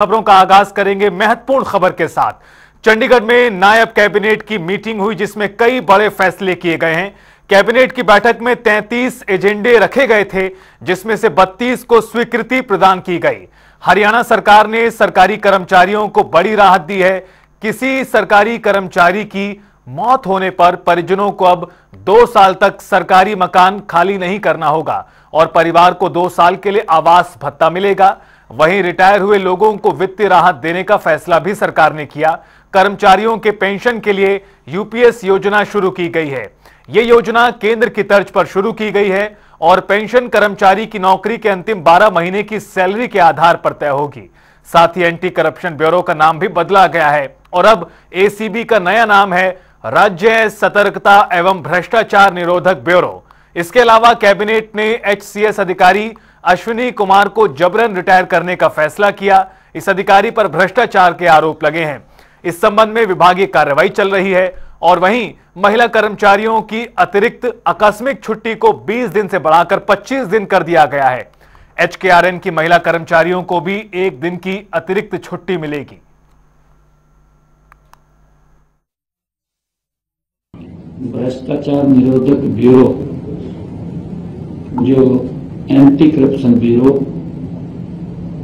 खबरों का आगाज करेंगे महत्वपूर्ण खबर के साथ। चंडीगढ़ में नायब कैबिनेट की मीटिंग हुई जिसमें कई बड़े फैसले किए गए हैं। कैबिनेट की बैठक में 33 एजेंडे रखे गए थे जिसमें से 32 को स्वीकृति प्रदान की गई। हरियाणा सरकार ने सरकारी कर्मचारियों को बड़ी राहत दी है। किसी सरकारी कर्मचारी की मौत होने पर परिजनों को अब 2 साल तक सरकारी मकान खाली नहीं करना होगा और परिवार को 2 साल के लिए आवास भत्ता मिलेगा। वहीं रिटायर हुए लोगों को वित्तीय राहत देने का फैसला भी सरकार ने किया। कर्मचारियों के पेंशन के लिए यूपीएस योजना शुरू की गई है। यह योजना केंद्र की तर्ज पर शुरू की गई है और पेंशन कर्मचारी की नौकरी के अंतिम 12 महीने की सैलरी के आधार पर तय होगी। साथ ही एंटी करप्शन ब्यूरो का नाम भी बदला गया है और अब एसीबी का नया नाम है राज्य सतर्कता एवं भ्रष्टाचार निरोधक ब्यूरो। इसके अलावा कैबिनेट ने एचसीएस अधिकारी अश्विनी कुमार को जबरन रिटायर करने का फैसला किया। इस अधिकारी पर भ्रष्टाचार के आरोप लगे हैं। इस संबंध में विभागीय कार्रवाई चल रही है और वहीं महिला कर्मचारियों की अतिरिक्त आकस्मिक छुट्टी को 20 दिन से बढ़ाकर 25 दिन कर दिया गया है। एचकेआरएन की महिला कर्मचारियों को भी 1 दिन की अतिरिक्त छुट्टी मिलेगी। भ्रष्टाचार निरोधक ब्यूरो जो एंटी करप्शन ब्यूरो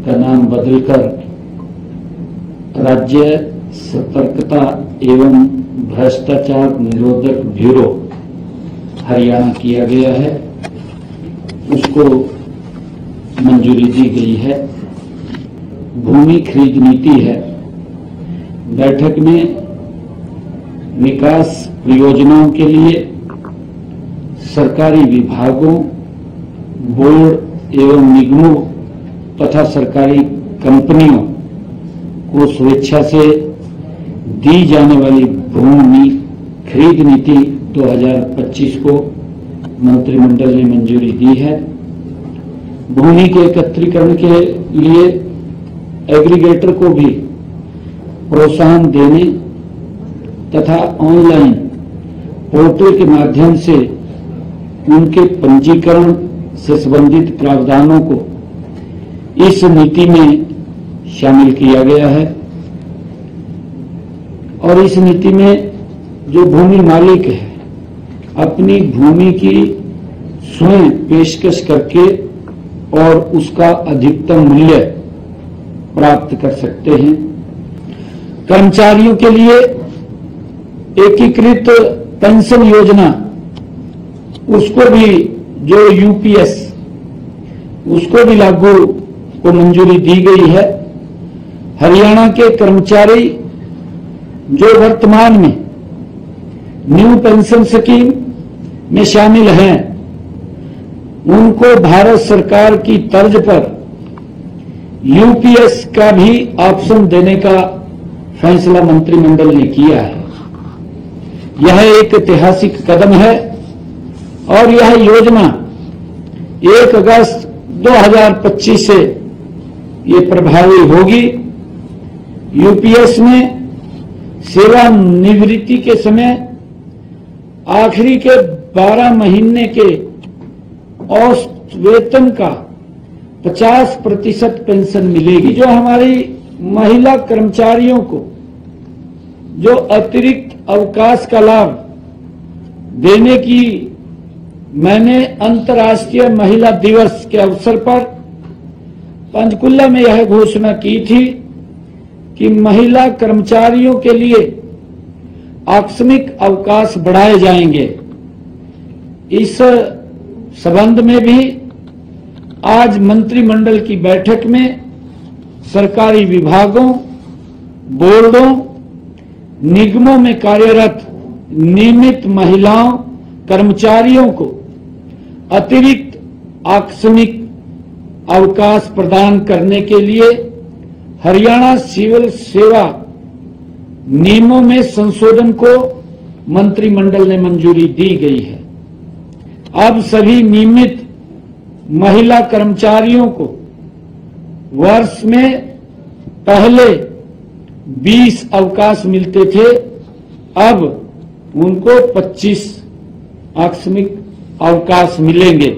का नाम बदलकर राज्य सतर्कता एवं भ्रष्टाचार निरोधक ब्यूरो हरियाणा किया गया है, उसको मंजूरी दी गई है। भूमि खरीद नीति है। बैठक में विकास परियोजनाओं के लिए सरकारी विभागों, बोर्ड एवं निगमों तथा सरकारी कंपनियों को स्वेच्छा से दी जाने वाली भूमि खरीद नीति 2025 को मंत्रिमंडल ने मंजूरी दी है। भूमि के एकत्रीकरण के लिए एग्रीगेटर को भी प्रोत्साहन देने तथा ऑनलाइन पोर्टल के माध्यम से उनके पंजीकरण से संबंधित प्रावधानों को इस नीति में शामिल किया गया है और इस नीति में जो भूमि मालिक है अपनी भूमि की स्वयं पेशकश करके और उसका अधिकतम मूल्य प्राप्त कर सकते हैं। कर्मचारियों के लिए एकीकृत पेंशन योजना, उसको भी जो यूपीएस, उसको भी लागू को मंजूरी दी गई है। हरियाणा के कर्मचारी जो वर्तमान में न्यू पेंशन स्कीम में शामिल हैं, उनको भारत सरकार की तर्ज पर यूपीएस का भी ऑप्शन देने का फैसला मंत्रिमंडल ने किया है। यह एक ऐतिहासिक कदम है और यह योजना 1 अगस्त 2025 से ये प्रभावी होगी। यूपीएस में सेवानिवृत्ति के समय आखिरी के 12 महीने के औसत वेतन का 50% पेंशन मिलेगी। जो हमारी महिला कर्मचारियों को जो अतिरिक्त अवकाश का लाभ देने की मैंने अंतर्राष्ट्रीय महिला दिवस के अवसर पर पंचकुला में यह घोषणा की थी कि महिला कर्मचारियों के लिए आकस्मिक अवकाश बढ़ाए जाएंगे। इस संबंध में भी आज मंत्रिमंडल की बैठक में सरकारी विभागों, बोर्डों, निगमों में कार्यरत नियमित महिलाओं कर्मचारियों को अतिरिक्त आकस्मिक अवकाश प्रदान करने के लिए हरियाणा सिविल सेवा नियमों में संशोधन को मंत्रिमंडल ने मंजूरी दी गई है। अब सभी नियमित महिला कर्मचारियों को वर्ष में पहले 20 अवकाश मिलते थे, अब उनको 25 आकस्मिक अवकाश मिलेंगे।